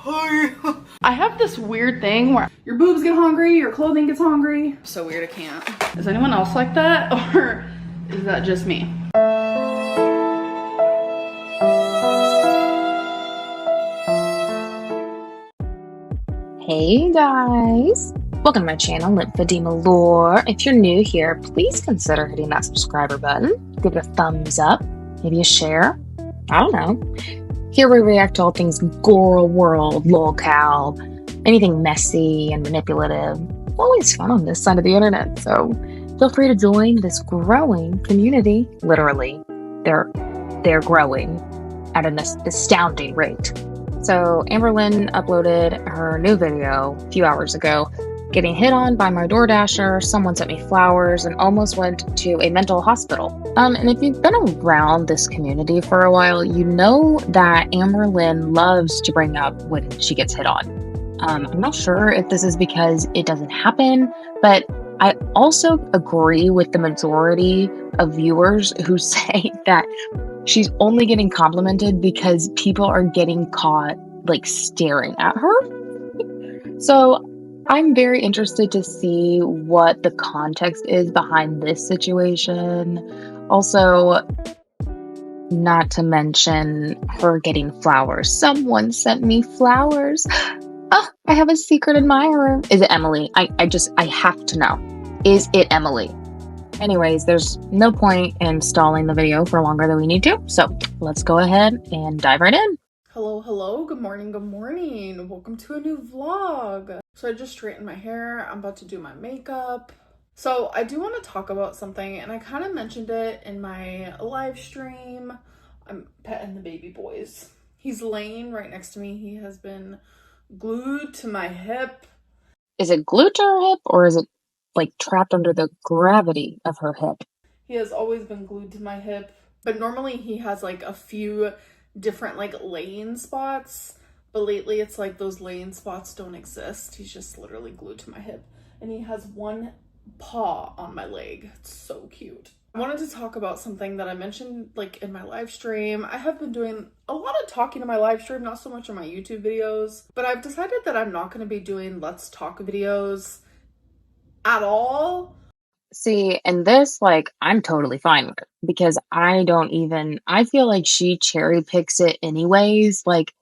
I have this weird thing where your boobs get hungry, your clothing gets hungry. So weird, I can't. Is anyone else like that, or is that just me? Hey guys, welcome to my channel, Lymphedema Lore. If you're new here, please consider hitting that subscriber button. Give it a thumbs up, maybe a share. I don't know. Here we react to all things gore world, lolcow, anything messy and manipulative. It's always fun on this side of the internet, so feel free to join this growing community. Literally, they're growing at an astounding rate. So Amberlynn uploaded her new video a few hours ago, getting hit on by my DoorDasher. Someone sent me flowers and almost went to a mental hospital. And if you've been around this community for a while, you know that Amberlynn loves to bring up when she gets hit on. I'm not sure if this is because it doesn't happen, but I also agree with the majority of viewers who say that she's only getting complimented because people are getting caught like staring at her. So I'm very interested to see what the context is behind this situation. Also, not to mention her getting flowers. Someone sent me flowers. Oh, I have a secret admirer. Is it Emily? I have to know. Is it Emily? Anyways, there's no point in stalling the video for longer than we need to, so let's go ahead and dive right in. Hello, good morning, welcome to a new vlog. So I just straightened my hair, I'm about to do my makeup. So I do want to talk about something, and I kind of mentioned it in my live stream. I'm petting the baby boys. He's laying right next to me. He has been glued to my hip. Is it glued to her hip, or is it like trapped under the gravity of her hip? He has always been glued to my hip, but normally he has like a few different like laying spots, but lately it's like those laying spots don't exist. He's just literally glued to my hip, and he has one paw on my leg. It's so cute. I wanted to talk about something that I mentioned like in my live stream. I have been doing a lot of talking in my live stream, not so much on my YouTube videos, but I've decided that I'm not going to be doing Let's Talk videos at all. See, and this, like, I'm totally fine with it because I feel like she cherry picks it anyways. Like,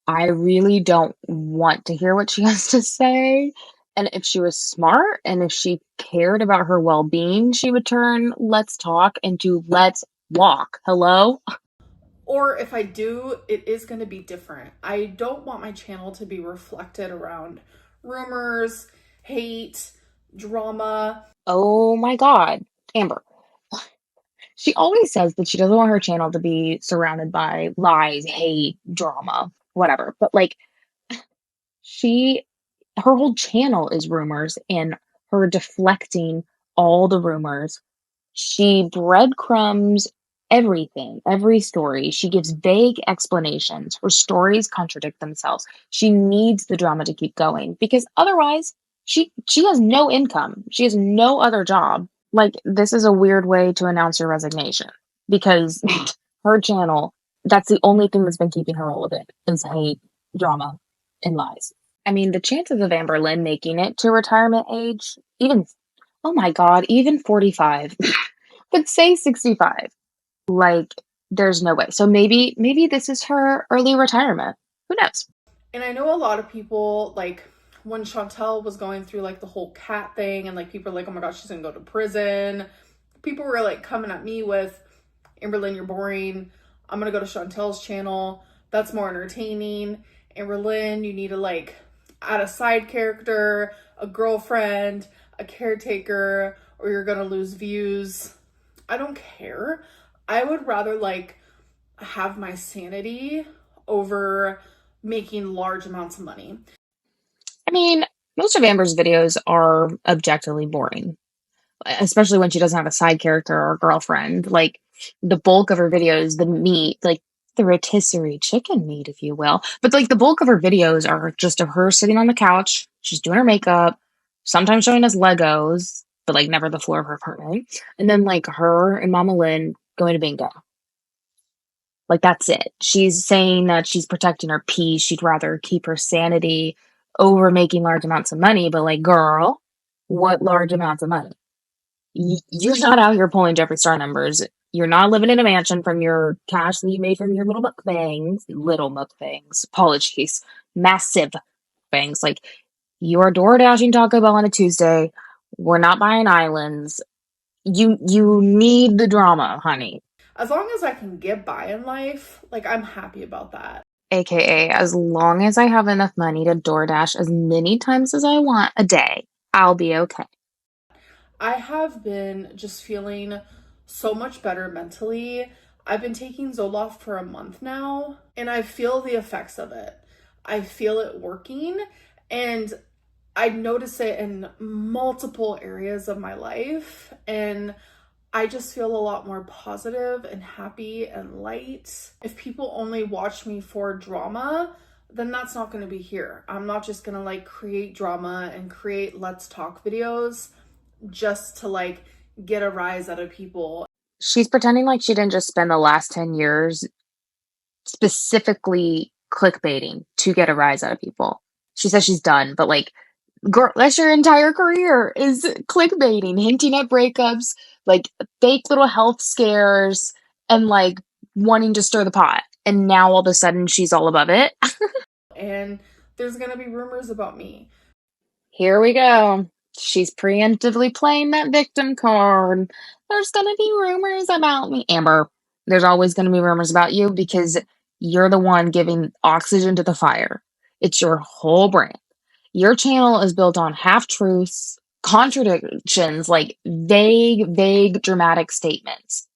I really don't want to hear what she has to say. And if she was smart and if she cared about her well-being, she would turn Let's Talk into Let's Walk. Hello? Or if I do, it is going to be different. I don't want my channel to be reflected around rumors, hate, drama. Oh my God, Amber. She always says that she doesn't want her channel to be surrounded by lies, hate, drama, whatever. But like, her whole channel is rumors and her deflecting all the rumors. She breadcrumbs everything, every story. She gives vague explanations. Her stories contradict themselves. She needs the drama to keep going because otherwise she has no income. She has no other job. Like, this is a weird way to announce her resignation because her channel, that's the only thing that's been keeping her relevant is hate, drama, and lies. I mean, the chances of Amberlynn making it to retirement age, oh my God, even 45, but say 65, like, there's no way. So maybe this is her early retirement. Who knows? And I know a lot of people, like, when Chantel was going through like the whole cat thing and like people are like, oh my gosh, she's gonna go to prison. People were like coming at me with, Amberlynn, you're boring. I'm gonna go to Chantel's channel. That's more entertaining. Amberlynn, you need to like add a side character, a girlfriend, a caretaker, or you're gonna lose views. I don't care. I would rather like have my sanity over making large amounts of money. I mean, most of Amber's videos are objectively boring, especially when she doesn't have a side character or girlfriend. Like, the bulk of her videos, the meat, like the rotisserie chicken meat, if you will. But like the bulk of her videos are just of her sitting on the couch. She's doing her makeup, sometimes showing us Legos, but like never the floor of her apartment. And then like her and Mama Lynn going to bingo. Like, that's it. She's saying that she's protecting her peace. She'd rather keep her sanity over making large amounts of money. But, like, girl, what large amounts of money? You're not out here pulling Jeffree Star numbers. You're not living in a mansion from your cash that you made from your little mukbangs, apologies, massive things. Like, you are door dashing Taco Bell on a Tuesday. We're not buying islands. You need the drama, honey. As long as I can get by in life, like, I'm happy about that. AKA, as long as I have enough money to DoorDash as many times as I want a day, I'll be okay. I have been just feeling so much better mentally. I've been taking Zoloft for a month now, and I feel the effects of it. I feel it working, and I notice it in multiple areas of my life, and I just feel a lot more positive and happy and light. If people only watch me for drama, then that's not going to be here. I'm not just going to like create drama and create let's talk videos just to like get a rise out of people. She's pretending like she didn't just spend the last 10 years specifically clickbaiting to get a rise out of people. She says she's done, but like, girl, that's your entire career is clickbaiting, hinting at breakups, like fake little health scares, and like wanting to stir the pot. And now all of a sudden she's all above it. And there's going to be rumors about me. Here we go. She's preemptively playing that victim card. There's going to be rumors about me. Amber, there's always going to be rumors about you because you're the one giving oxygen to the fire. It's your whole brand. Your channel is built on half-truths, contradictions, like vague, dramatic statements.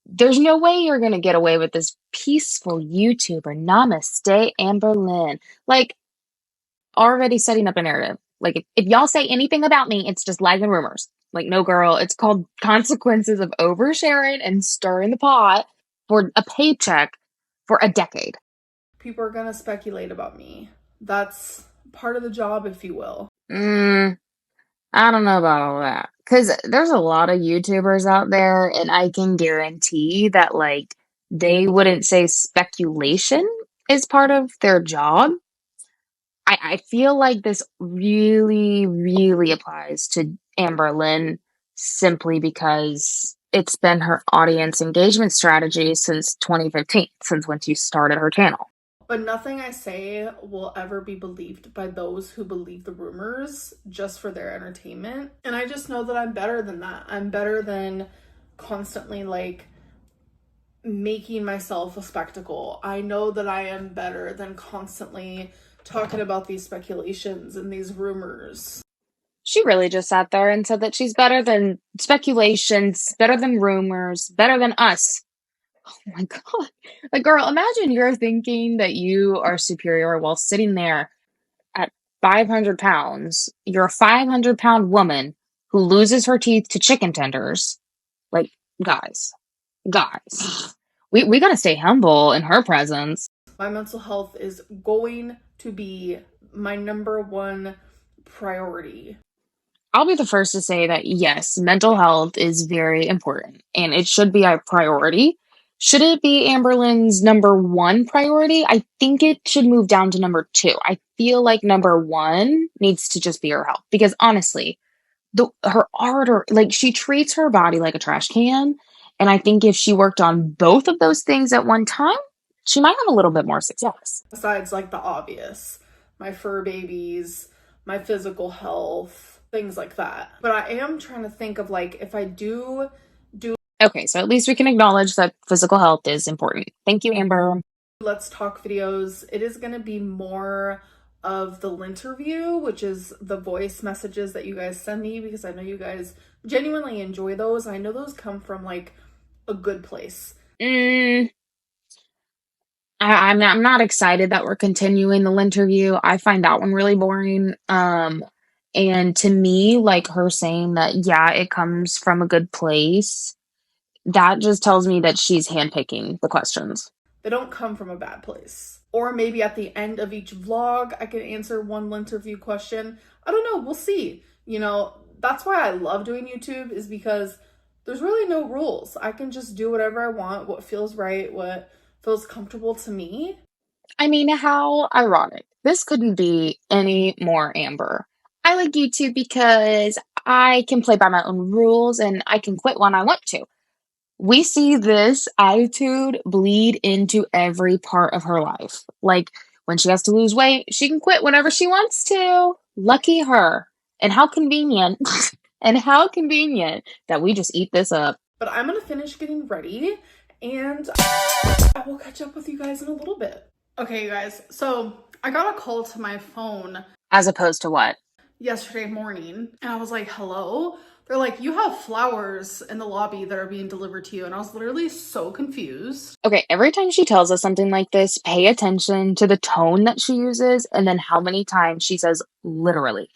There's no way you're going to get away with this peaceful YouTuber. Namaste, Amber Lynn. Like, already setting up a narrative. Like, if y'all say anything about me, it's just lies and rumors. Like, no, girl, it's called consequences of oversharing and stirring the pot for a paycheck for a decade. People are going to speculate about me. That's part of the job, if you will. I don't know about all that. Because there's a lot of YouTubers out there, and I can guarantee that, like, they wouldn't say speculation is part of their job. I feel like this really applies to Amber Lynn simply because it's been her audience engagement strategy since 2015, since when she started her channel. But nothing I say will ever be believed by those who believe the rumors just for their entertainment. And I just know that I'm better than that. I'm better than constantly like making myself a spectacle. I know that I am better than constantly talking about these speculations and these rumors. She really just sat there and said that she's better than speculations, better than rumors, better than us. Oh my God. Like, girl, imagine you're thinking that you are superior while sitting there at 500 pounds. You're a 500-pound woman who loses her teeth to chicken tenders. Like, guys, we got to stay humble in her presence. My mental health is going to be my number one priority. I'll be the first to say that, yes, mental health is very important and it should be a priority. Should it be Amber Lynn's number one priority? I think it should move down to number two. I feel like number one needs to just be her health because honestly, her art, like she treats her body like a trash can. And I think if she worked on both of those things at one time, she might have a little bit more success. Besides like the obvious, my fur babies, my physical health, things like that. But I am trying to think of like if I do. Okay, so at least we can acknowledge that physical health is important. Thank you, Amber. Let's talk videos. It is going to be more of the Linterview, which is the voice messages that you guys send me because I know you guys genuinely enjoy those. I know those come from like a good place. I'm not excited that we're continuing the Linterview. I find that one really boring. And to me, like her saying that, yeah, it comes from a good place, that just tells me that she's handpicking the questions. They don't come from a bad place. Or maybe at the end of each vlog, I can answer one Linterview question. I don't know. We'll see. You know, that's why I love doing YouTube is because there's really no rules. I can just do whatever I want, what feels right, what feels comfortable to me. I mean, how ironic. This couldn't be any more Amber. I like YouTube because I can play by my own rules and I can quit when I want to. We see this attitude bleed into every part of her life. Like when she has to lose weight, she can quit whenever she wants to. Lucky her. And how convenient. And how convenient that we just eat this up. But I'm gonna finish getting ready and I will catch up with you guys in a little bit. Okay, you guys, so I got a call to my phone As opposed to what? yesterday morning and I was like, hello? They're like, you have flowers in the lobby that are being delivered to you. And I was literally so confused. Okay, every time she tells us something like this, pay attention to the tone that she uses and then how many times she says literally.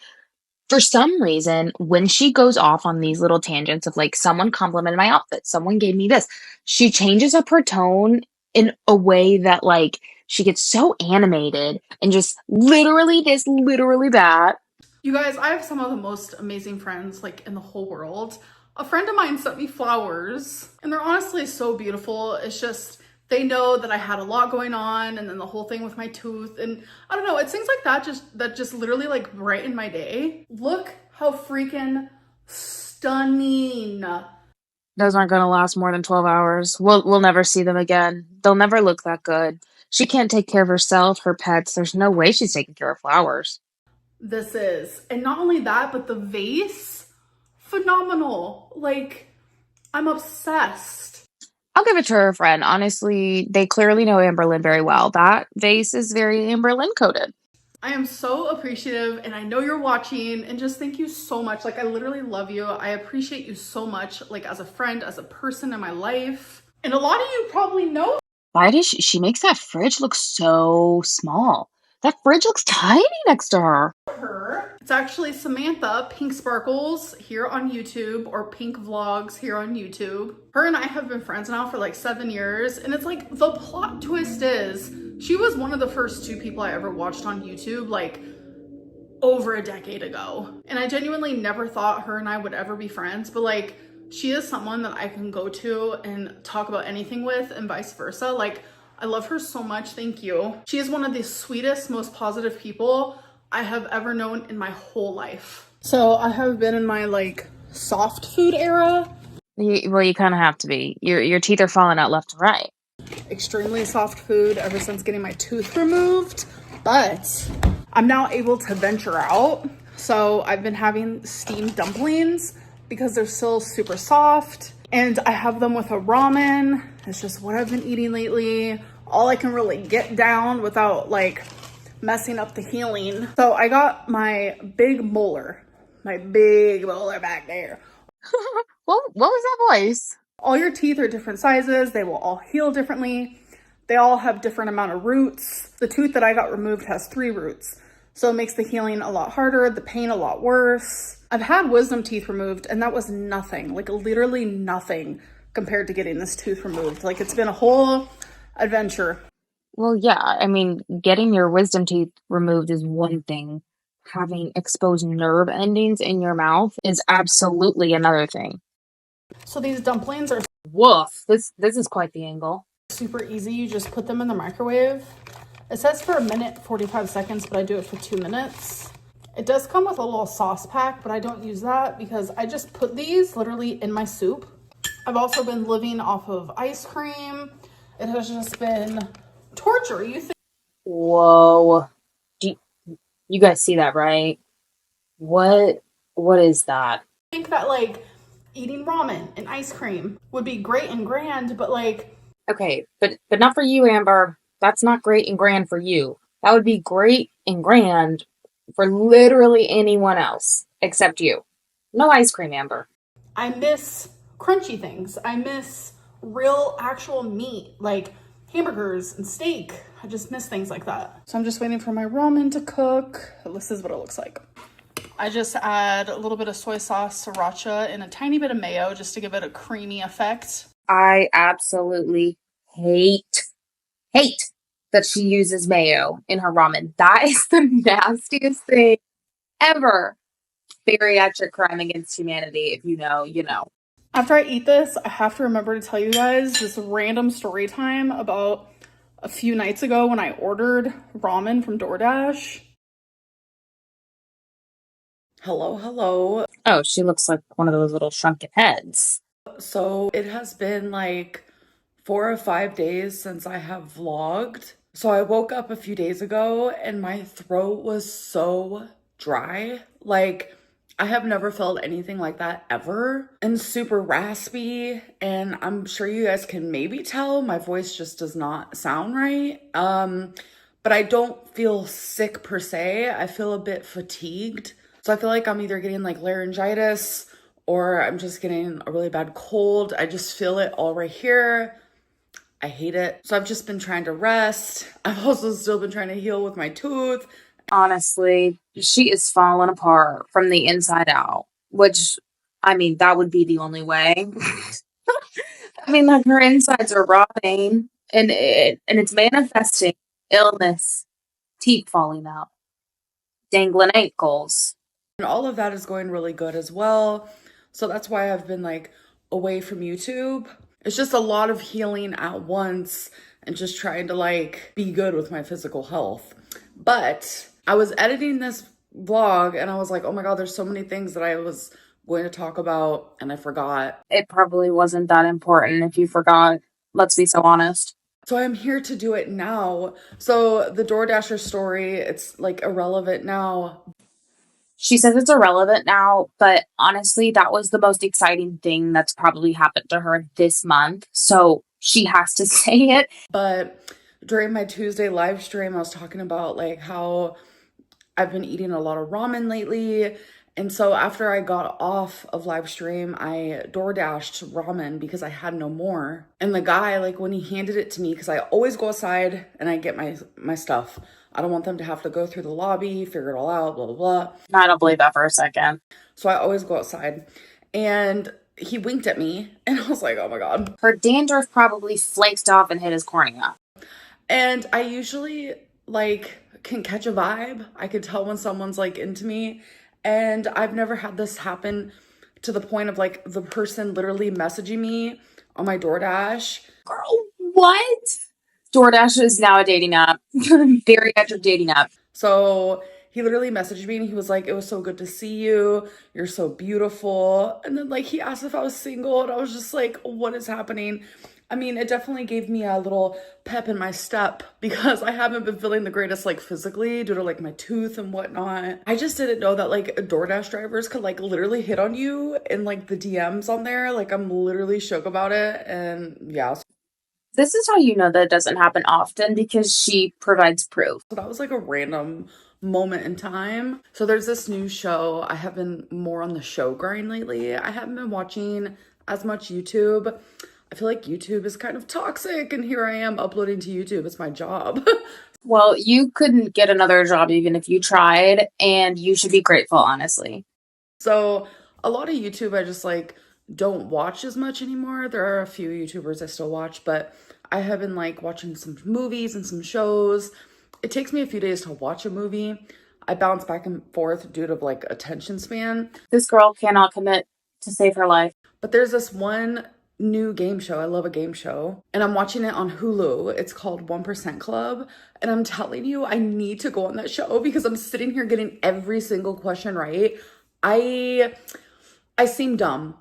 For some reason, when she goes off on these little tangents of like, someone complimented my outfit, someone gave me this, she changes up her tone in a way that like she gets so animated and just literally this, literally that. You guys, I have some of the most amazing friends like in the whole world. A friend of mine sent me flowers and they're honestly so beautiful. It's just, they know that I had a lot going on and then the whole thing with my tooth and I don't know, it's things like that just literally like brighten my day. Look how freaking stunning. Those aren't going to last more than 12 hours. We'll never see them again. They'll never look that good. She can't take care of herself, her pets. There's no way she's taking care of flowers. This is, and not only that, but the vase, phenomenal. Like, I'm obsessed. I'll give it to her friend. Honestly, they clearly know Amberlynn very well. That vase is very Amberlynn coded. I am so appreciative and I know you're watching and just thank you so much. Like I literally love you. I appreciate you so much, like as a friend, as a person in my life. And a lot of you probably know. Why does she makes that fridge look so small? That fridge looks tiny next to her. It's actually Samantha Pink Sparkles here on YouTube, or Pink Vlogs here on YouTube. Her and I have been friends now for like 7 years and it's like the plot twist is she was one of the first 2 people I ever watched on YouTube like over a decade ago. And I genuinely never thought her and I would ever be friends, but like she is someone that I can go to and talk about anything with and vice versa. Like I love her so much. Thank you. She is one of the sweetest, most positive people I have ever known in my whole life. So I have been in my like soft food era. Well, you kind of have to be. Your teeth are falling out left and right. Extremely soft food ever since getting my tooth removed, but I'm now able to venture out. So I've been having steamed dumplings because they're still super soft, and I have them with a ramen. It's just what I've been eating lately. All I can really get down without like messing up the healing. So I got my big molar back there. Well, what was that voice? All your teeth are different sizes. They will all heal differently. They all have different amount of roots. The tooth that I got removed has 3 roots. So it makes the healing a lot harder, the pain a lot worse. I've had wisdom teeth removed and that was nothing, like literally nothing compared to getting this tooth removed. Like it's been a whole adventure. Well, yeah, I mean, getting your wisdom teeth removed is one thing. Having exposed nerve endings in your mouth is absolutely another thing. So these dumplings are Woof. This is quite the angle. super easy. You just put them in the microwave. It says for 1:45 seconds, but I do it for 2 minutes. It does come with a little sauce pack, but I don't use that because I just put these literally in my soup. I've also been living off of ice cream. It has just been torture. You think? Whoa. You guys see that, right? What is that? Think that like eating ramen and ice cream would be great and grand, but like Okay, but not for you, Amber. That's not great and grand for you. That would be great and grand for literally anyone else except you. No ice cream, Amber. I miss crunchy things. I miss real actual meat, like hamburgers and steak. I just miss things like that. So I'm just waiting for my ramen to cook. This is what it looks like. I just add a little bit of soy sauce, sriracha, and a tiny bit of mayo just to give it a creamy effect. I absolutely hate that she uses mayo in her ramen. That is the nastiest thing ever. Bariatric crime against humanity. If you know, you know. After I eat this, I have to remember to tell you guys this random story time about a few nights ago when I ordered ramen from DoorDash. Hello, hello. Oh, she looks like one of those little shrunken heads. So it has been like 4 or 5 days since I have vlogged. So I woke up a few days ago and my throat was so dry. Like, I have never felt anything like that ever, and super raspy. And I'm sure you guys can maybe tell my voice just does not sound right. But I don't feel sick per se. I feel a bit fatigued. So I feel like I'm either getting like laryngitis or I'm just getting a really bad cold. I just feel it all right here. I hate it. So I've just been trying to rest. I've also still been trying to heal with my tooth. Honestly, she is falling apart from the inside out, which, I mean, that would be the only way. I mean, like her insides are rotting and it's manifesting illness, teeth falling out, dangling ankles. And all of that is going really good as well. So that's why I've been like away from YouTube. It's just a lot of healing at once and just trying to like be good with my physical health. But I was editing this vlog and I was like, oh my God, there's so many things that I was going to talk about and I forgot. It probably wasn't that important if you forgot. Let's be so honest. So I'm here to do it now. So the DoorDasher story, it's like irrelevant now. She says it's irrelevant now, but honestly, that was the most exciting thing that's probably happened to her this month. So she has to say it. But during my Tuesday live stream, I was talking about like how I've been eating a lot of ramen lately. And so after I got off of live stream, I DoorDashed ramen because I had no more. And the guy, like when he handed it to me, because I always go outside and I get my stuff. I don't want them to have to go through the lobby, figure it all out, blah, blah, blah. I don't believe that for a second. So I always go outside. And he winked at me and I was like, oh my God. Her dandruff probably flaked off and hit his cornea. And I usually like can catch a vibe. I could tell when someone's like into me. And I've never had this happen to the point of like the person literally messaging me on my DoorDash. Girl, what? DoorDash is now a dating app. Very much a dating app. So he literally messaged me and he was like, it was so good to see you. You're so beautiful. And then like he asked if I was single and I was just like, what is happening? I mean, it definitely gave me a little pep in my step because I haven't been feeling the greatest like physically due to like my tooth and whatnot. I just didn't know that like DoorDash drivers could like literally hit on you in like the DMs on there. Like I'm literally shook about it. And yeah. This is how you know that it doesn't happen often because she provides proof. So that was like a random moment in time. So there's this new show. I have been more on the show grind lately. I haven't been watching as much YouTube. I feel like YouTube is kind of toxic and here I am uploading to YouTube. It's my job. Well, you couldn't get another job even if you tried, and you should be grateful, honestly. So a lot of YouTube I just like don't watch as much anymore. There are a few YouTubers I still watch, but I have been like watching some movies and some shows. It takes me a few days to watch a movie. I bounce back and forth due to like attention span. This girl cannot commit to save her life. But there's this one new game show. I love a game show. And I'm watching it on Hulu. It's called 1% Club. And I'm telling you, I need to go on that show because I'm sitting here getting every single question right. I seem dumb.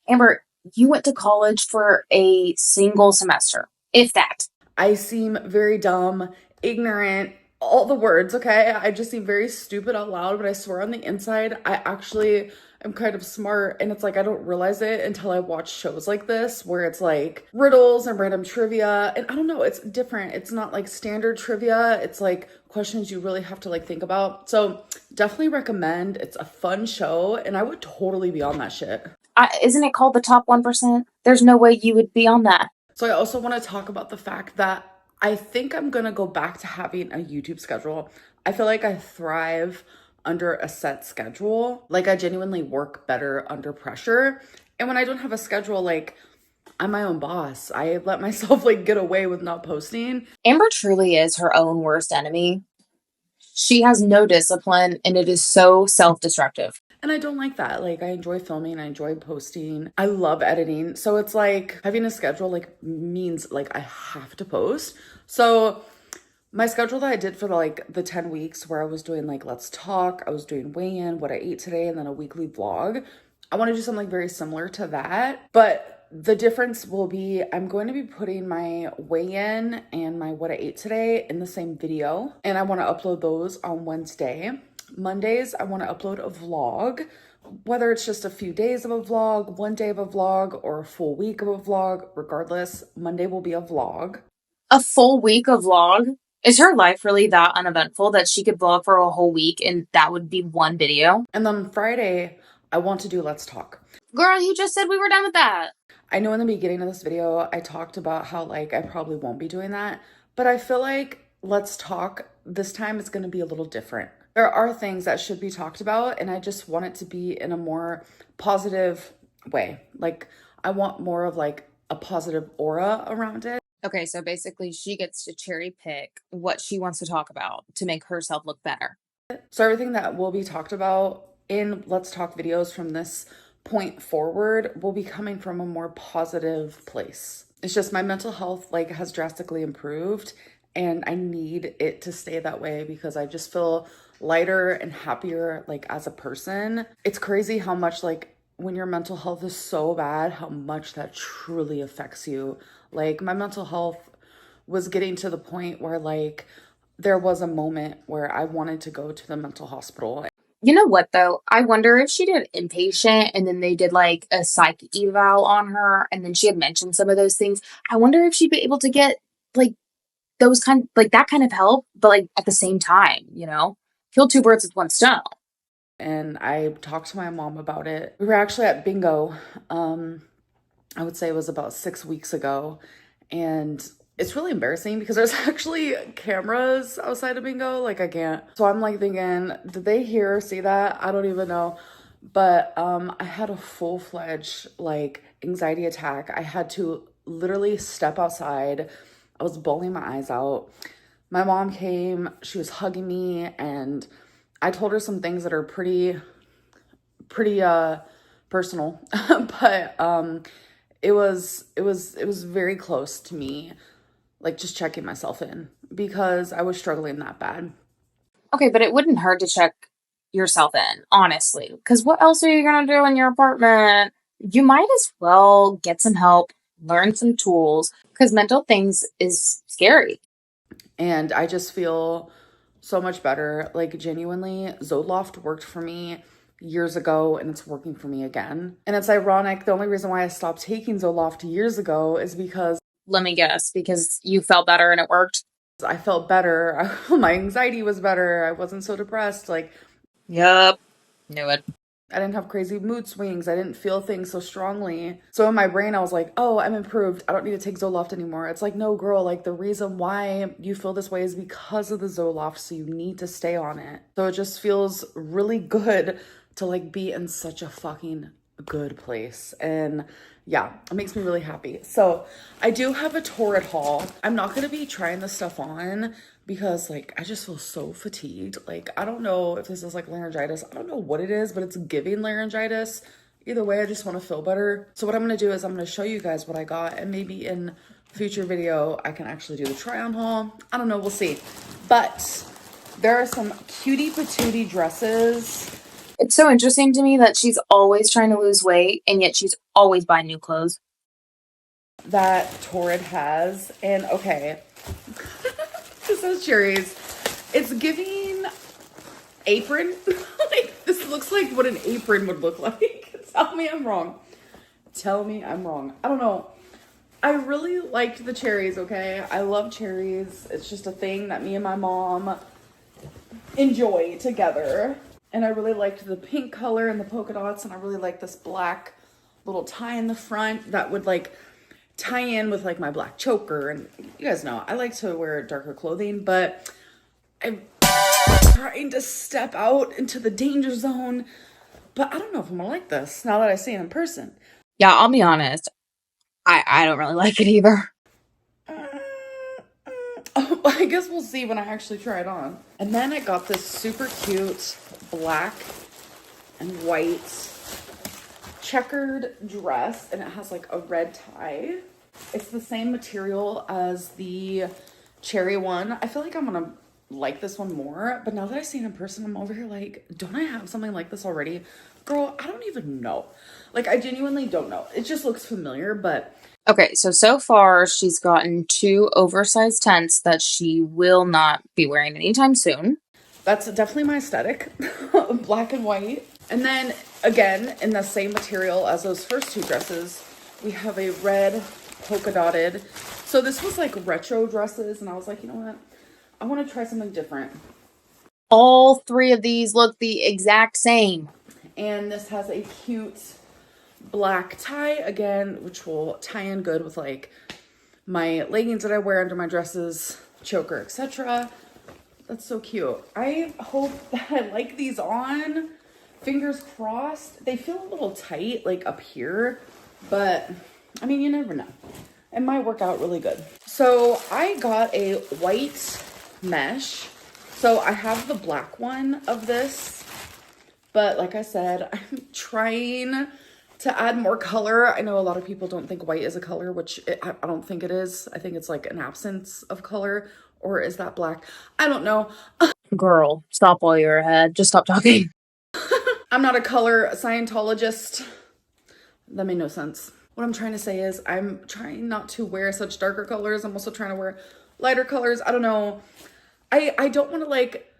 Amber, you went to college for a single semester, if that. I seem very dumb, ignorant, all the words, okay? I just seem very stupid out loud, but I swear on the inside, I actually am kind of smart. And it's like, I don't realize it until I watch shows like this, where it's like riddles and random trivia. And I don't know, it's different. It's not like standard trivia. It's like questions you really have to like think about. So definitely recommend. It's a fun show and I would totally be on that shit. Isn't it called the top 1%? There's no way you would be on that. So I also want to talk about the fact that I think I'm going to go back to having a YouTube schedule. I feel like I thrive under a set schedule. Like I genuinely work better under pressure. And when I don't have a schedule, like I'm my own boss. I let myself like get away with not posting. Amber truly is her own worst enemy. She has no discipline and it is so self-destructive. And I don't like that. Like, I enjoy filming, I enjoy posting, I love editing. So it's like having a schedule like means like I have to post. So my schedule that I did for the 10 weeks where I was doing like let's talk, I was doing weigh-in, what I ate today, and then a weekly vlog. I want to do something very similar to that. But the difference will be I'm going to be putting my weigh-in and my what I ate today in the same video. And I want to upload those on Wednesday. Mondays, I want to upload a vlog, whether it's just a few days of a vlog, one day of a vlog, or a full week of a vlog. Regardless, Monday will be a vlog. A full week of vlog? Is her life really that uneventful that she could vlog for a whole week and that would be one video? And then Friday, I want to do Let's Talk. Girl, you just said we were done with that. I know in the beginning of this video, I talked about how like I probably won't be doing that, but I feel like Let's Talk this time is going to be a little different. There are things that should be talked about, and I just want it to be in a more positive way. Like, I want more of like a positive aura around it. Okay, so basically she gets to cherry pick what she wants to talk about to make herself look better. So everything that will be talked about in Let's Talk videos from this point forward will be coming from a more positive place. It's just my mental health like has drastically improved, and I need it to stay that way because I just feel lighter and happier like as a person. It's crazy how much like when your mental health is so bad, how much that truly affects you. Like my mental health was getting to the point where like there was a moment where I wanted to go to the mental hospital. You know what though? I wonder if she did inpatient and then they did like a psych eval on her and then she had mentioned some of those things. I wonder if she'd be able to get like those that kind of help, but like at the same time, you know? Kill two birds with one stone. And I talked to my mom about it. We were actually at bingo. I would say it was about 6 weeks ago. And it's really embarrassing because there's actually cameras outside of bingo. Like I can't. So I'm like thinking, did they hear or see that? I don't even know. But I had a full-fledged like anxiety attack. I had to literally step outside. I was bawling my eyes out. My mom came, she was hugging me, and I told her some things that are pretty personal, but it was very close to me, like just checking myself in because I was struggling that bad. Okay, but it wouldn't hurt to check yourself in, honestly, because what else are you gonna do in your apartment? You might as well get some help, learn some tools, because mental things is scary. And I just feel so much better. Like genuinely, Zoloft worked for me years ago and it's working for me again. And it's ironic. The only reason why I stopped taking Zoloft years ago is because Let me guess, because you felt better and it worked? I felt better. My anxiety was better. I wasn't so depressed. Like, Yup. Knew it. I didn't have crazy mood swings. I didn't feel things so strongly. So in my brain, I was like, oh, I'm improved. I don't need to take Zoloft anymore. It's like, no, girl, like the reason why you feel this way is because of the Zoloft. So you need to stay on it. So it just feels really good to like be in such a fucking good place. And yeah, it makes me really happy. So I do have a Torrid haul. I'm not going to be trying this stuff on because like I just feel so fatigued. Like I don't know if this is like laryngitis. I don't know what it is, but it's giving laryngitis. Either way, I just want to feel better. So what I'm going to do is I'm going to show you guys what I got, and maybe in future video I can actually do the try on haul. I don't know, we'll see. But there are some cutie patootie dresses. It's so interesting to me that she's always trying to lose weight and yet she's always buying new clothes. That Torrid has. And okay, this is cherries. It's giving apron. Like this looks like what an apron would look like. Tell me I'm wrong. Tell me I'm wrong. I don't know. I really liked the cherries, okay? I love cherries. It's just a thing that me and my mom enjoy together. And I really liked the pink color and the polka dots, and I really like this black little tie in the front that would like tie in with like my black choker. And you guys know I like to wear darker clothing, but I'm trying to step out into the danger zone. But I don't know if I'm gonna like this now that I see it in person. Yeah, I'll be honest. I don't really like it either. Oh, I guess we'll see when I actually try it on. And then I got this super cute black and white checkered dress, and it has like a red tie. It's the same material as the cherry one. I feel like I'm gonna like this one more, but now that I see it in person, I'm over here like, don't I have something like this already? Girl, I don't even know. Like, I genuinely don't know. It just looks familiar, but... Okay, so far she's gotten 2 oversized tents that she will not be wearing anytime soon. That's definitely my aesthetic. Black and white. And then, again, in the same material as those first 2 dresses, we have a red polka dotted. So this was like retro dresses, and I was like, you know what? I want to try something different. All 3 of these look the exact same. And this has a cute black tie, again, which will tie in good with like my leggings that I wear under my dresses, choker, etc. That's so cute. I hope that I like these on. Fingers crossed. They feel a little tight, like up here, but I mean, you never know. It might work out really good. So I got a white mesh. So I have the black one of this, but like I said, I'm trying to add more color. I know a lot of people don't think white is a color, which I don't think it is. I think it's like an absence of color. Or is that black? I don't know. Girl, stop while you're ahead. Just stop talking. I'm not a color Scientologist. That made no sense. What I'm trying to say is I'm trying not to wear such darker colors. I'm also trying to wear lighter colors. I don't know. I don't want to like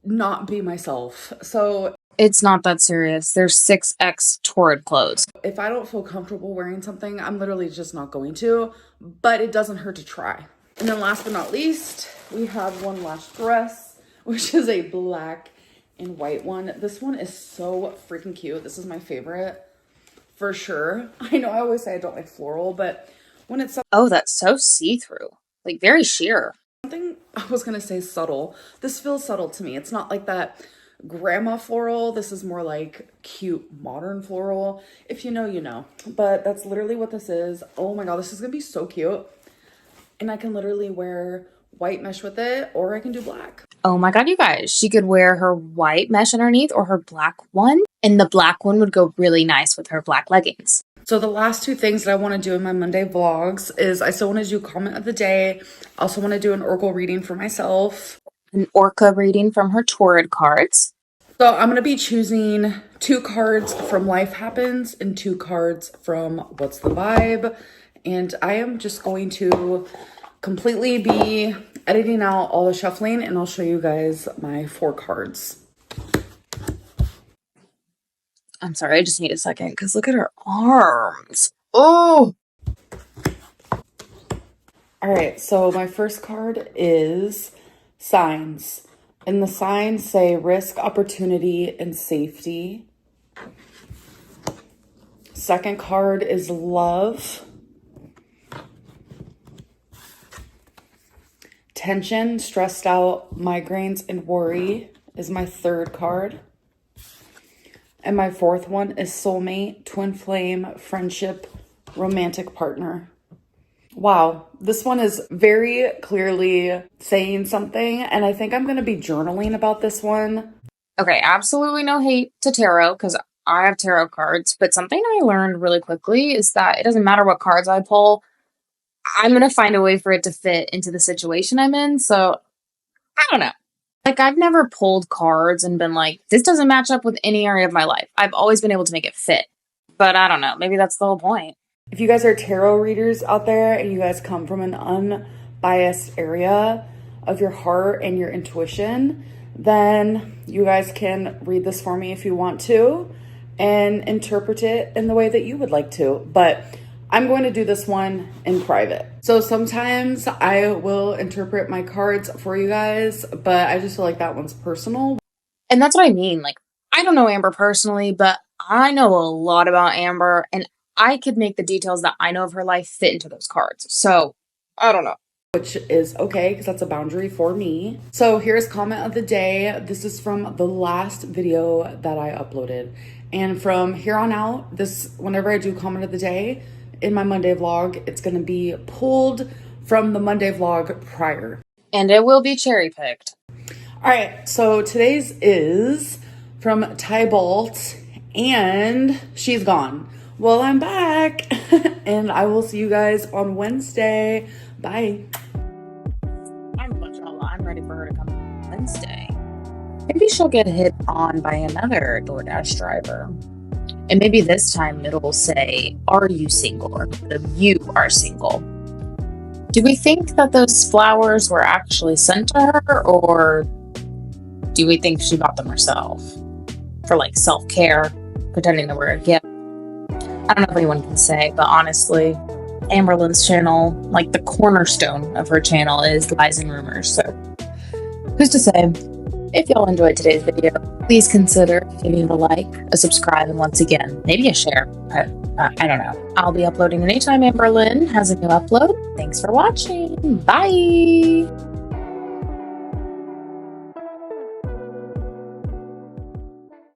not be myself. So It's not that serious. There's 6X Torrid clothes. if I don't feel comfortable wearing something, I'm literally just not going to, but it doesn't hurt to try. And then last but not least, we have one last dress, which is a black and white one. This one is so freaking cute. This is my favorite for sure. I know I always say I don't like floral, but when it's Oh, that's so see-through. Like, very sheer. something, I was gonna say subtle. This feels subtle to me. It's not like that grandma floral. This is more like cute modern floral. If you know, you know. But that's literally what this is. Oh my god, this is gonna be so cute. And I can literally wear white mesh with it, or I can do black. Oh my god, you guys. She could wear her white mesh underneath or her black one. And the black one would go really nice with her black leggings. So the last 2 things that I want to do in my Monday vlogs is I still want to do comment of the day. I also want to do an oracle reading for myself. An orca reading from her Torrid cards. So I'm going to be choosing 2 cards from Life Happens and 2 cards from What's the Vibe. And I am just going to completely be editing out all the shuffling, and I'll show you guys my 4 cards. I'm sorry, I just need a second because look at her arms. Oh! All right, so my first card is signs. And the signs say risk, opportunity, and safety. Second card is love. Tension, stressed out, migraines, and worry is my third card. And my fourth one is soulmate, twin flame, friendship, romantic partner. Wow, this one is very clearly saying something, and I think I'm going to be journaling about this one. Okay, absolutely no hate to tarot because I have tarot cards, but something I learned really quickly is that it doesn't matter what cards I pull, I'm going to find a way for it to fit into the situation I'm in. So, I don't know. Like, I've never pulled cards and been like, this doesn't match up with any area of my life. I've always been able to make it fit. But I don't know. Maybe that's the whole point. If you guys are tarot readers out there and you guys come from an unbiased area of your heart and your intuition, then you guys can read this for me if you want to and interpret it in the way that you would like to. But I'm going to do this one in private. So sometimes I will interpret my cards for you guys, but I just feel like that one's personal. And that's what I mean. Like, I don't know Amber personally, but I know a lot about Amber, and I could make the details that I know of her life fit into those cards. So, I don't know. Which is okay, because that's a boundary for me. So here's comment of the day. This is from the last video that I uploaded. And from here on out, whenever I do comment of the day in my Monday vlog, it's going to be pulled from the Monday vlog prior. And it will be cherry picked. All right, so today's is from Tybalt, and she's gone. Well, I'm back and I will see you guys on Wednesday. Bye. I'm ready for her to come on Wednesday. Maybe she'll get hit on by another DoorDash driver. And maybe this time it'll say, "Are you single?" or "You are single." Do we think that those flowers were actually sent to her, or do we think she bought them herself for like self-care, pretending they were a gift? I don't know if anyone can say, but honestly, Amberlynn's channel, like the cornerstone of her channel, is lies and rumors. So who's to say? If y'all enjoyed today's video, please consider giving it a like, a subscribe, and once again, maybe a share. I don't know. I'll be uploading anytime Amberlynn has a new upload. Thanks for watching. Bye.